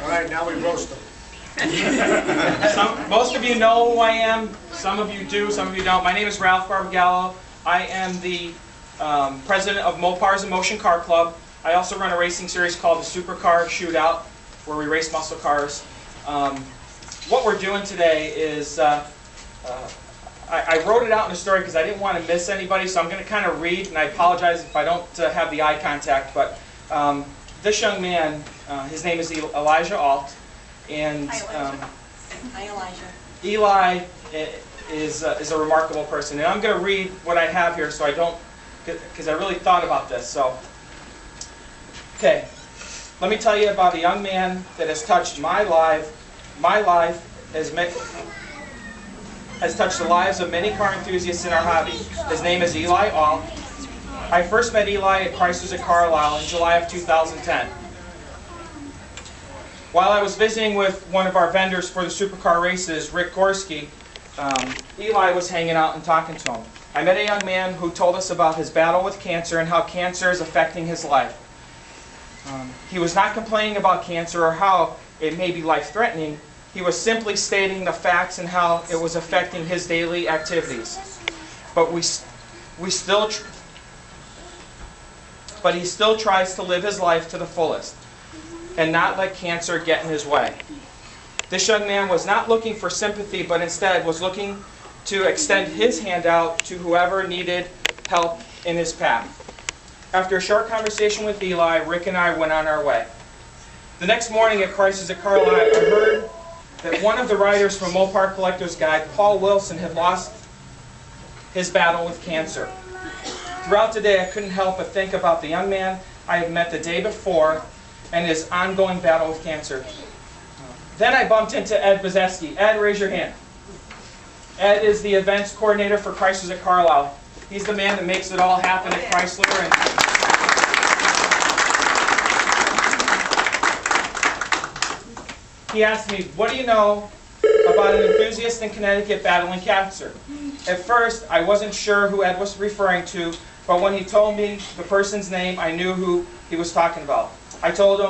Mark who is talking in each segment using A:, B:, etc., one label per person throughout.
A: All right, now we roast them.
B: Most of you know who I am. Some of you do, some of you don't. My name is Ralph Barbagallo. I am the president of MOPARS and Motion Car Club. I also run a racing series called the Supercar Shootout, where we race muscle cars. What we're doing today is, I wrote it out in a story because I didn't want to miss anybody, so I'm going to kind of read, and I apologize if I don't have the eye contact, but this young man, his name is Elijah Alt, and
C: Hi, Elijah.
B: Eli is a remarkable person. And I'm going to read what I have here so I don't, because I really thought about this. So, okay, let me tell you about a young man that has touched my life. My life has touched the lives of many car enthusiasts in our hobby. His name is Eli Alt. I first met Eli at Chrysler's at Carlisle in July of 2010. While I was visiting with one of our vendors for the supercar races, Rick Gorski, Eli was hanging out and talking to him. I met a young man who told us about his battle with cancer and how cancer is affecting his life. He was not complaining about cancer or how it may be life-threatening. He was simply stating the facts and how it was affecting his daily activities. But he still tries to live his life to the fullest and not let cancer get in his way. This young man was not looking for sympathy, but instead was looking to extend his hand out to whoever needed help in his path. After a short conversation with Eli, Rick and I went on our way. The next morning at Chrysler's at Carlisle, I heard that one of the riders from Mopar Collector's Guide, Paul Wilson, had lost his battle with cancer. Throughout the day, I couldn't help but think about the young man I had met the day before and his ongoing battle with cancer. Then I bumped into Ed Bazeski. Ed, raise your hand. Ed is the events coordinator for Chrysler's at Carlisle. He's the man that makes it all happen at Chrysler. And he asked me, what do you know about an enthusiast in Connecticut battling cancer? At first, I wasn't sure who Ed was referring to, but when he told me the person's name, I knew who he was talking about. I told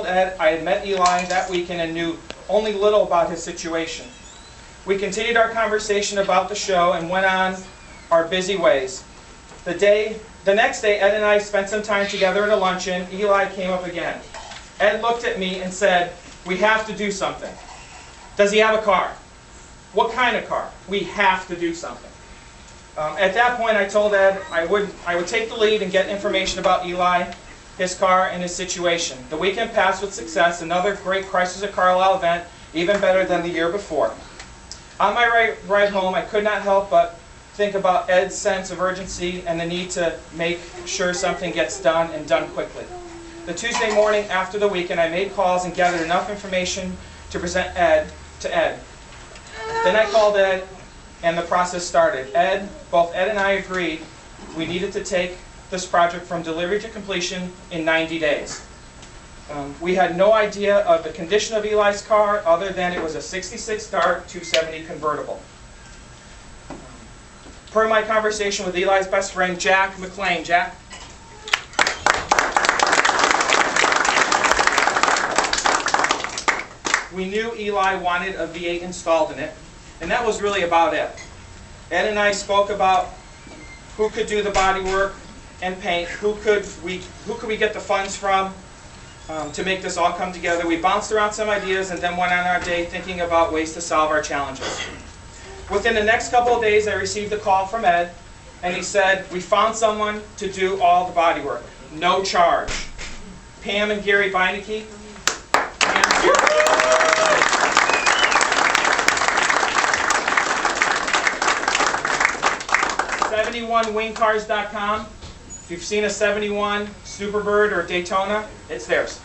B: Ed I had met Eli that weekend and knew only little about his situation. We continued our conversation about the show and went on our busy ways. The next day, Ed and I spent some time together at a luncheon. Eli came up again. Ed looked at me and said, we have to do something. Does he have a car? What kind of car? We have to do something. At that point, I told Ed I would take the lead and get information about Eli, his car, and his situation. The weekend passed with success, another great Chrysler's at Carlisle event, even better than the year before. On my ride home, I could not help but think about Ed's sense of urgency and the need to make sure something gets done and done quickly. The Tuesday morning after the weekend, I made calls and gathered enough information to present to Ed. Then I called Ed, and the process started. Both Ed and I agreed we needed to take this project from delivery to completion in 90 days. We had no idea of the condition of Eli's car other than it was a 66 Dart 270 convertible. Per my conversation with Eli's best friend, Jack McLean. Jack? We knew Eli wanted a V8 installed in it, and that was really about it. Ed and I spoke about who could do the body work and paint, who could we get the funds from to make this all come together. We bounced around some ideas and then went on our day thinking about ways to solve our challenges. Within the next couple of days, I received a call from Ed, and he said, we found someone to do all the body work, no charge. Pam and Gary Beinecke. 71wingcars.com. If you've seen a 71 Superbird or Daytona, it's theirs.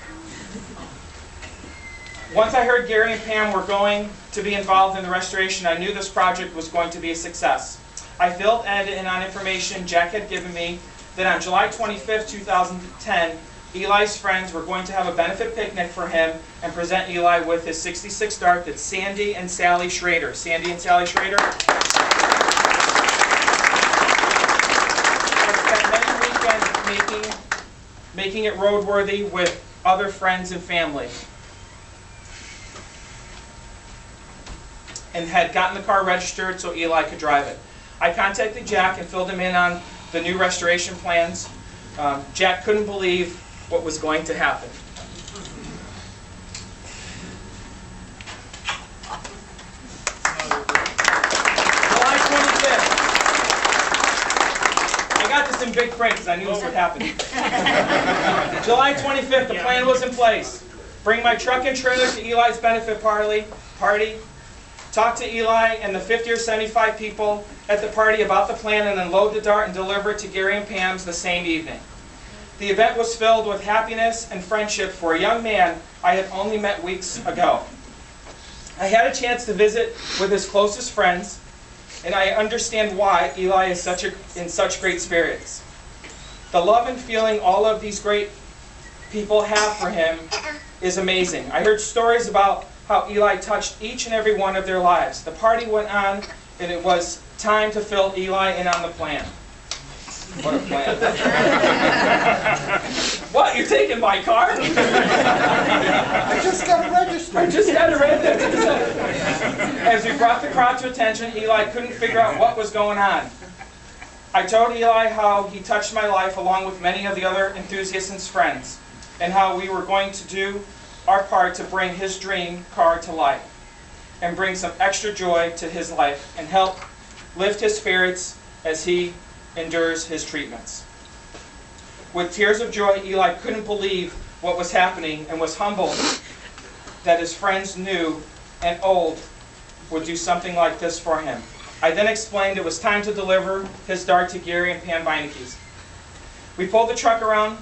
B: Once I heard Gary and Pam were going to be involved in the restoration, I knew this project was going to be a success. I filled Ed in on information Jack had given me that on July 25th, 2010, Eli's friends were going to have a benefit picnic for him and present Eli with his 66 Dart that's Sandy and Sally Schrader. Sandy and Sally Schrader. I spent many weekends making it roadworthy with other friends and family. and had gotten the car registered so Eli could drive it. I contacted Jack and filled him in on the new restoration plans. Jack couldn't believe what was going to happen. July 25th. I got this in big print because I knew this would happen. July 25th, the plan was in place. Bring my truck and trailer to Eli's benefit party. Talk to Eli and the 50 or 75 people at the party about the plan, and then load the Dart and deliver it to Gary and Pam's the same evening. The event was filled with happiness and friendship for a young man I had only met weeks ago. I had a chance to visit with his closest friends, and I understand why Eli is in such great spirits. The love and feeling all of these great people have for him is amazing. I heard stories about how Eli touched each and every one of their lives. The party went on, and it was time to fill Eli in on the plan. What a plan. What, you're taking my car?
A: I just got it registered.
B: I just got it registered. As we brought the crowd to attention, Eli couldn't figure out what was going on. I told Eli how he touched my life along with many of the other enthusiasts and friends, and how we were going to do our part to bring his dream car to life and bring some extra joy to his life and help lift his spirits as he endures his treatments. With tears of joy, Eli couldn't believe what was happening and was humbled that his friends new and old would do something like this for him. I then explained it was time to deliver his Dart to Gary and Pam Beineke's. We pulled the truck around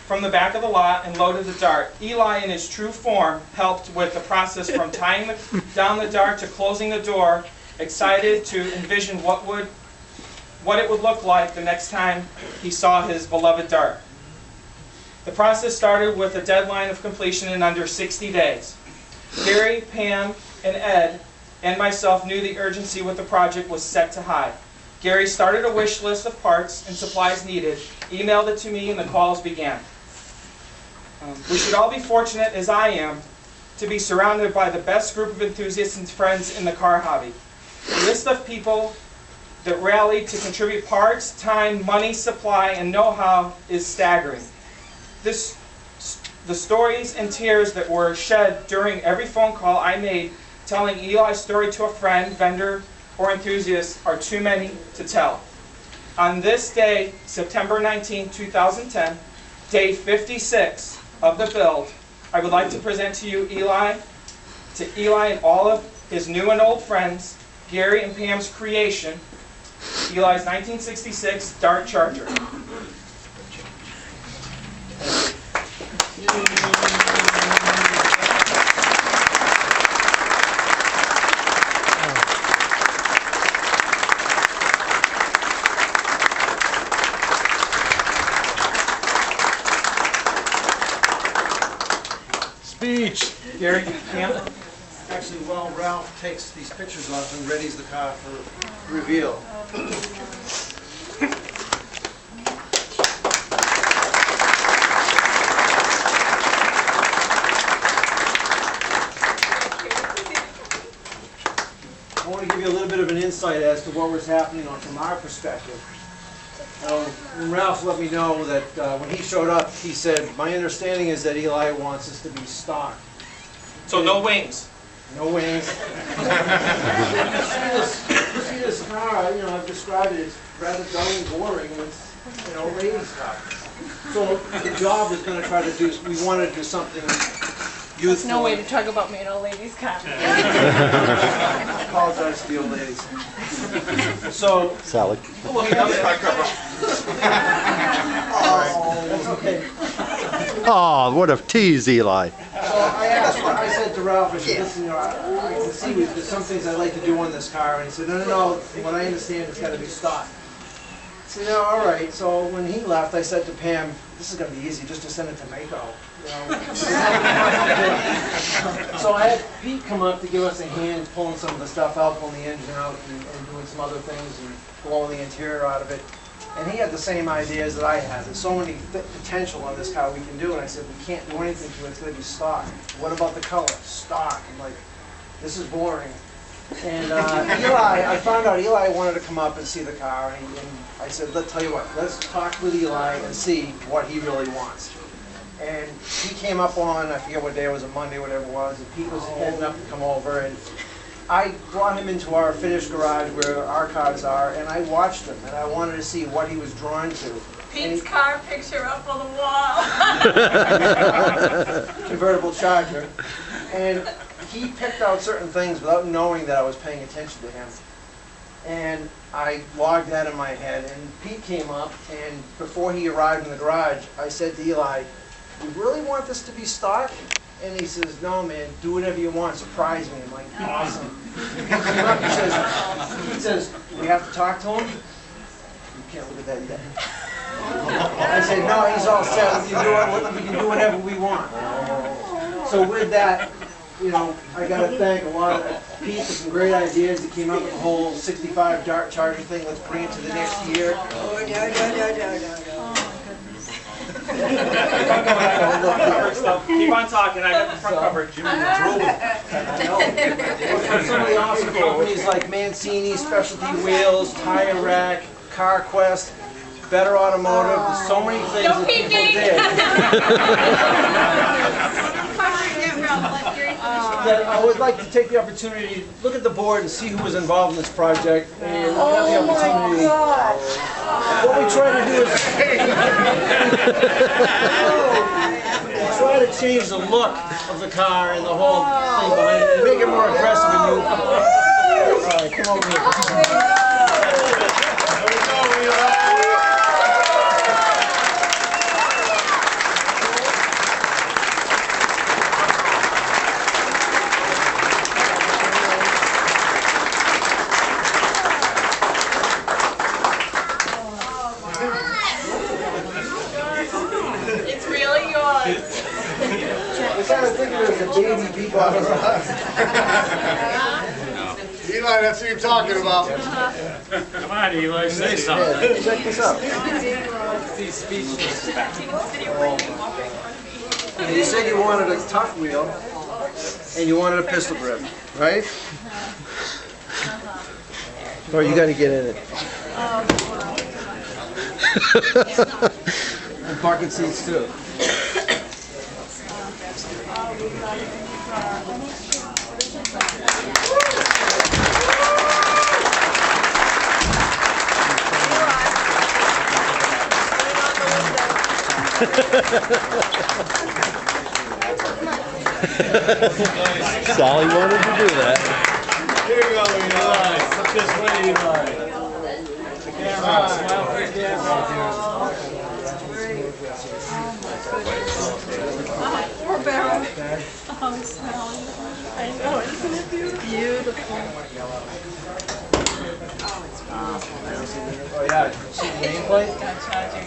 B: from the back of the lot and loaded the Dart. Eli, in his true form, helped with the process from tying down the Dart to closing the door, excited to envision what it would look like the next time he saw his beloved Dart. The process started with a deadline of completion in under 60 days. Gary, Pam, and Ed and myself knew the urgency with the project was set to high. Gary started a wish list of parts and supplies needed, emailed it to me, and the calls began. We should all be fortunate, as I am, to be surrounded by the best group of enthusiasts and friends in the car hobby. The list of people that rallied to contribute parts, time, money, supply, and know-how is staggering. The stories and tears that were shed during every phone call I made telling Eli's story to a friend, vendor, or enthusiast are too many to tell. On this day, September 19, 2010, day 56 of the build, I would like to present to you Eli and all of his new and old friends, Gary and Pam's creation, Eli's 1966 Dart Charger.
A: Speech.
B: Gary, Pam?
A: Actually, while Ralph takes these pictures off and readies the car for reveal. I want to give you a little bit of an insight as to what was happening from our perspective. Ralph let me know that when he showed up, he said, "My understanding is that Eli wants us to be stock."
B: So no wings.
A: No wings. You see this car, I've described it, it's rather dull and boring, and it's, ladies' car. So the job is going to try to do, we want to do something youthful.
D: There's no way to talk about me in a lady's car.
A: I apologize to the old ladies. So,
E: Sally.
A: oh, that's okay.
E: Oh, what a tease, Eli.
A: So I said to Ralph, I said, listen, I can see there's some things I'd like to do on this car. And he said, no, from what I understand, it's got to be stock. I said, no, all right. So when he left, I said to Pam, this is going to be easy, just to send it to Mako. So I had Pete come up to give us a hand pulling some of the stuff out, pulling the engine out, and doing some other things, and blowing the interior out of it. And he had the same ideas that I had. There's so many potential on this car we can do, and I said, we can't do anything to it, it's going to be stock. What about the color? Stock. I'm like, this is boring. And Eli, I found out Eli wanted to come up and see the car, and I said, let's tell you what, let's talk with Eli and see what he really wants. And he came up on, I forget what day it was, a Monday, whatever it was, and Pete was heading up to come over, and I brought him into our finished garage where our cars are, and I watched him, and I wanted to see what he was drawn to.
C: Pete's car picture up on the wall.
A: Convertible Charger. And he picked out certain things without knowing that I was paying attention to him. And I logged that in my head, and Pete came up, and before he arrived in the garage, I said to Eli, "You really want this to be stock?" And he says, "No, man, do whatever you want, surprise me." I'm like, "Awesome." He came up, he says, "We have to talk to him?" You can't look at that yet. I said, "No, he's all set. We can do whatever we want." So with that, you know, I got to thank a lot of Pete for some great ideas. He came up with the whole 65 Dart Charger thing. Let's bring it to the next year.
C: Oh, no.
B: Keep on talking, I got the front cover.
A: Some of the awesome companies like Mancini, Specialty Wheels, Tire Rack, CarQuest, Better Automotive, there's so many things that people did. That I would like to take the opportunity to look at the board and see who was involved in this project and have the opportunity. What we try to do is try to change the look of the car and the whole thing behind it and make it more aggressive and new. All right, come over here.
C: It's really yours.
A: I kind of think of it as a baby bebop.
F: Eli, that's what you're talking about.
B: Come on, Eli, say something.
A: Check this out. You said you wanted a tough wheel and you wanted a pistol grip, right? Or you got to get in it. And bucket seats too.
E: Sally wanted to do that.
F: Here you go, Eli. Look this way, Eli.
B: Smile for your dad.
D: Poor Barrel. Oh, Sally. I know, isn't it beautiful?
A: Oh yeah, see the nameplate?
D: Got charging.